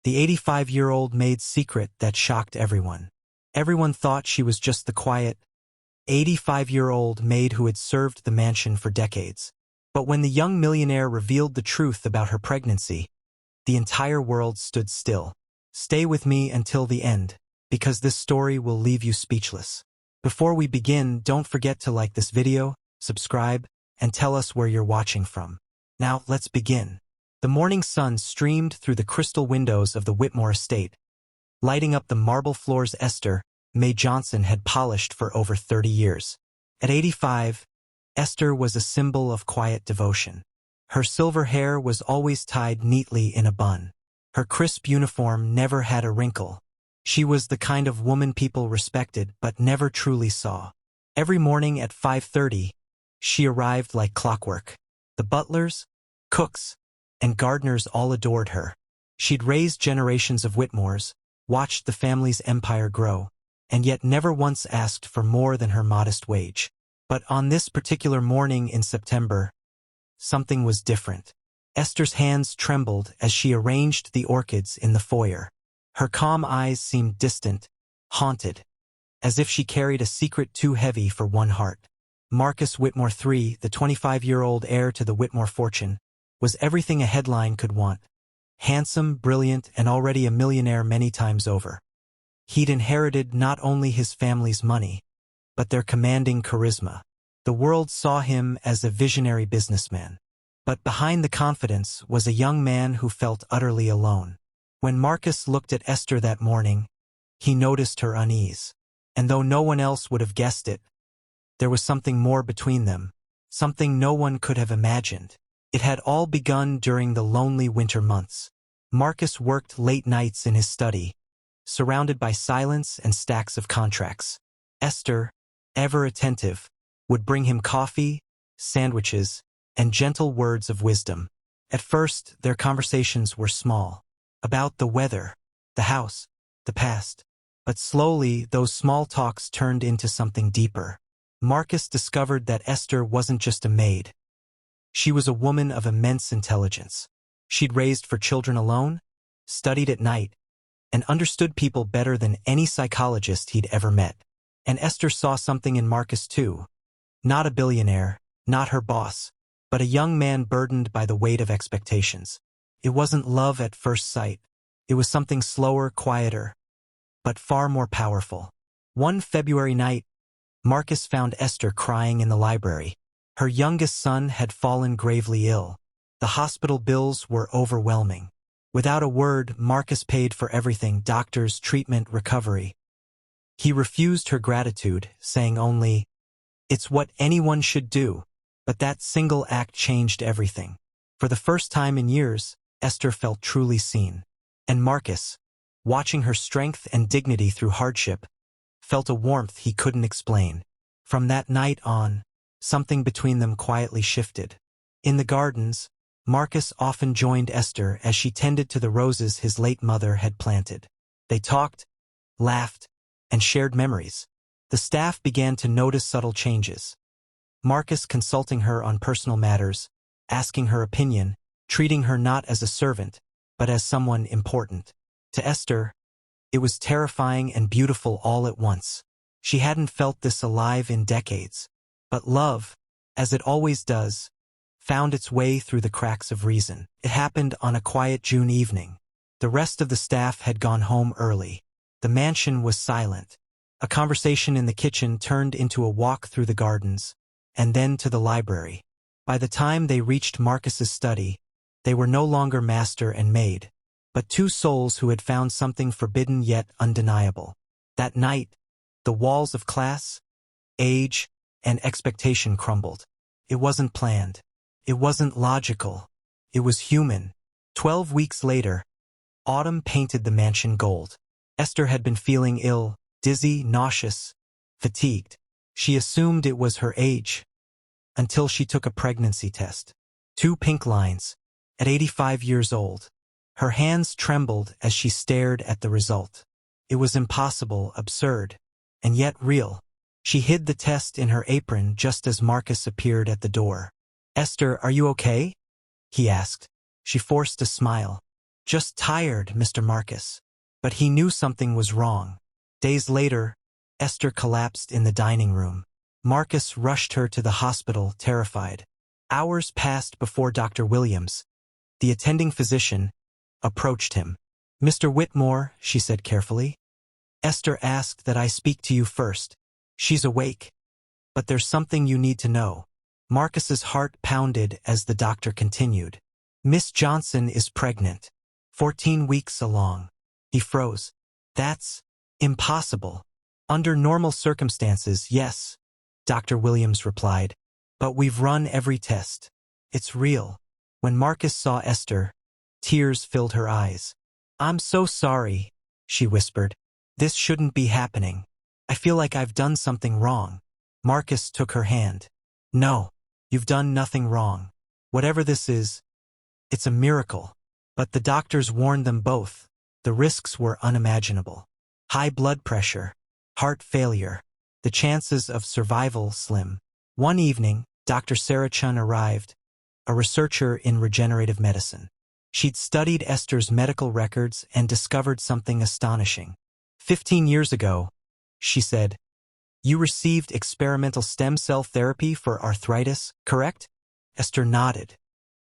the 85-year-old maid's secret that shocked everyone. Everyone thought she was just the quiet, 85-year-old maid who had served the mansion for decades. But when the young millionaire revealed the truth about her pregnancy, the entire world stood still. Stay with me until the end, because this story will leave you speechless. Before we begin, don't forget to like this video, subscribe, and tell us where you're watching from. Now, let's begin. The morning sun streamed through the crystal windows of the Whitmore estate, lighting up the marble floors Esther, Maid Johnson, had polished for over 30 years. At 85, Esther was a symbol of quiet devotion. Her silver hair was always tied neatly in a bun. Her crisp uniform never had a wrinkle. She was the kind of woman people respected but never truly saw. Every morning at 5:30, she arrived like clockwork. The butlers, cooks, and gardeners all adored her. She'd raised generations of Whitmores, watched the family's empire grow, and yet never once asked for more than her modest wage. But on this particular morning in September, something was different. Esther's hands trembled as she arranged the orchids in the foyer. Her calm eyes seemed distant, haunted, as if she carried a secret too heavy for one heart. Marcus Whitmore III, the 25-year-old heir to the Whitmore fortune, was everything a headline could want. Handsome, brilliant, and already a millionaire many times over. He'd inherited not only his family's money, but their commanding charisma. The world saw him as a visionary businessman. But behind the confidence was a young man who felt utterly alone. When Marcus looked at Esther that morning, he noticed her unease. And though no one else would have guessed it, there was something more between them, something no one could have imagined. It had all begun during the lonely winter months. Marcus worked late nights in his study, surrounded by silence and stacks of contracts. Esther, ever attentive, would bring him coffee, sandwiches, and gentle words of wisdom. At first, their conversations were small, about the weather, the house, the past. But slowly, those small talks turned into something deeper. Marcus discovered that Esther wasn't just a maid. She was a woman of immense intelligence. She'd raised 4 children alone, studied at night, and understood people better than any psychologist he'd ever met. And Esther saw something in Marcus too. Not a billionaire, not her boss, but a young man burdened by the weight of expectations. It wasn't love at first sight. It was something slower, quieter, but far more powerful. One February night, Marcus found Esther crying in the library. Her youngest son had fallen gravely ill. The hospital bills were overwhelming. Without a word, Marcus paid for everything: doctors, treatment, recovery. He refused her gratitude, saying only, "It's what anyone should do." But that single act changed everything. For the first time in years, Esther felt truly seen. And Marcus, watching her strength and dignity through hardship, felt a warmth he couldn't explain. From that night on, something between them quietly shifted. In the gardens, Marcus often joined Esther as she tended to the roses his late mother had planted. They talked, laughed, and shared memories. The staff began to notice subtle changes. Marcus consulting her on personal matters, asking her opinion, treating her not as a servant, but as someone important. To Esther, it was terrifying and beautiful all at once. She hadn't felt this alive in decades. But love, as it always does, found its way through the cracks of reason. It happened on a quiet June evening. The rest of the staff had gone home early. The mansion was silent. A conversation in the kitchen turned into a walk through the gardens, and then to the library. By the time they reached Marcus's study, they were no longer master and maid, but 2 souls who had found something forbidden yet undeniable. That night, the walls of class, age, and expectation crumbled. It wasn't planned. It wasn't logical. It was human. 12 weeks later, autumn painted the mansion gold. Esther had been feeling ill, dizzy, nauseous, fatigued. She assumed it was her age, until she took a pregnancy test. 2 pink lines. At 85 years old, her hands trembled as she stared at the result. It was impossible, absurd, and yet real. She hid the test in her apron just as Marcus appeared at the door. "Esther, are you okay?" he asked. She forced a smile. Just tired, Mr. Marcus. But he knew something was wrong. Days later, Esther collapsed in the dining room. Marcus rushed her to the hospital, terrified. Hours passed before Dr. Williams, the attending physician, approached him. Mr. Whitmore, she said carefully. Esther asked that I speak to you first. She's awake. But there's something you need to know. Marcus's heart pounded as the doctor continued. Miss Johnson is pregnant. 14 weeks along. He froze. That's impossible. Under normal circumstances, yes, Dr. Williams replied. But we've run every test. It's real. When Marcus saw Esther, tears filled her eyes. I'm so sorry, she whispered. This shouldn't be happening. I feel like I've done something wrong. Marcus took her hand. No, you've done nothing wrong. Whatever this is, it's a miracle. But the doctors warned them both. The risks were unimaginable. High blood pressure, heart failure, the chances of survival slim. One evening, Dr. Sarah Chun arrived, a researcher in regenerative medicine. She'd studied Esther's medical records and discovered something astonishing. 15 years ago, she said, you received experimental stem cell therapy for arthritis, correct? Esther nodded.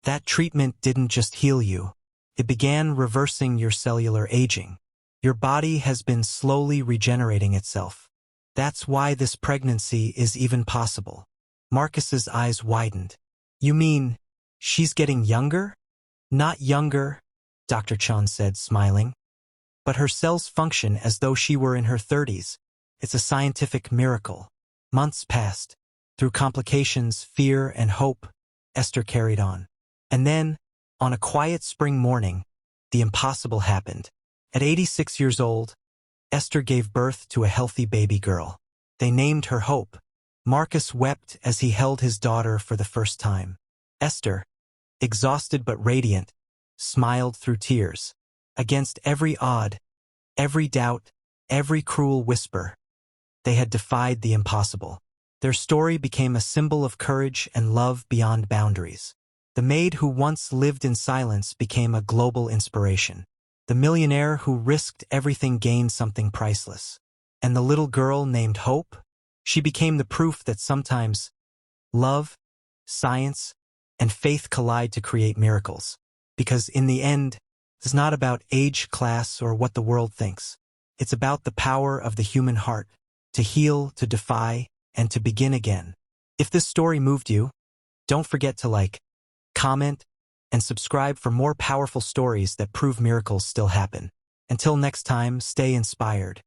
That treatment didn't just heal you. It began reversing your cellular aging. Your body has been slowly regenerating itself. That's why this pregnancy is even possible. Marcus's eyes widened. You mean, she's getting younger? Not younger, Dr. Chun said, smiling. But her cells function as though she were in her 30s. It's a scientific miracle. Months passed. Through complications, fear, and hope, Esther carried on. And then, on a quiet spring morning, the impossible happened. At 86 years old, Esther gave birth to a healthy baby girl. They named her Hope. Marcus wept as he held his daughter for the first time. Esther, exhausted but radiant, smiled through tears. Against every odd, every doubt, every cruel whisper, they had defied the impossible. Their story became a symbol of courage and love beyond boundaries. The maid who once lived in silence became a global inspiration. The millionaire who risked everything gained something priceless. And the little girl named Hope, she became the proof that sometimes love, science, and faith collide to create miracles. Because in the end, it's not about age, class, or what the world thinks. It's about the power of the human heart, to heal, to defy, and to begin again. If this story moved you, don't forget to like, comment, and subscribe for more powerful stories that prove miracles still happen. Until next time, stay inspired.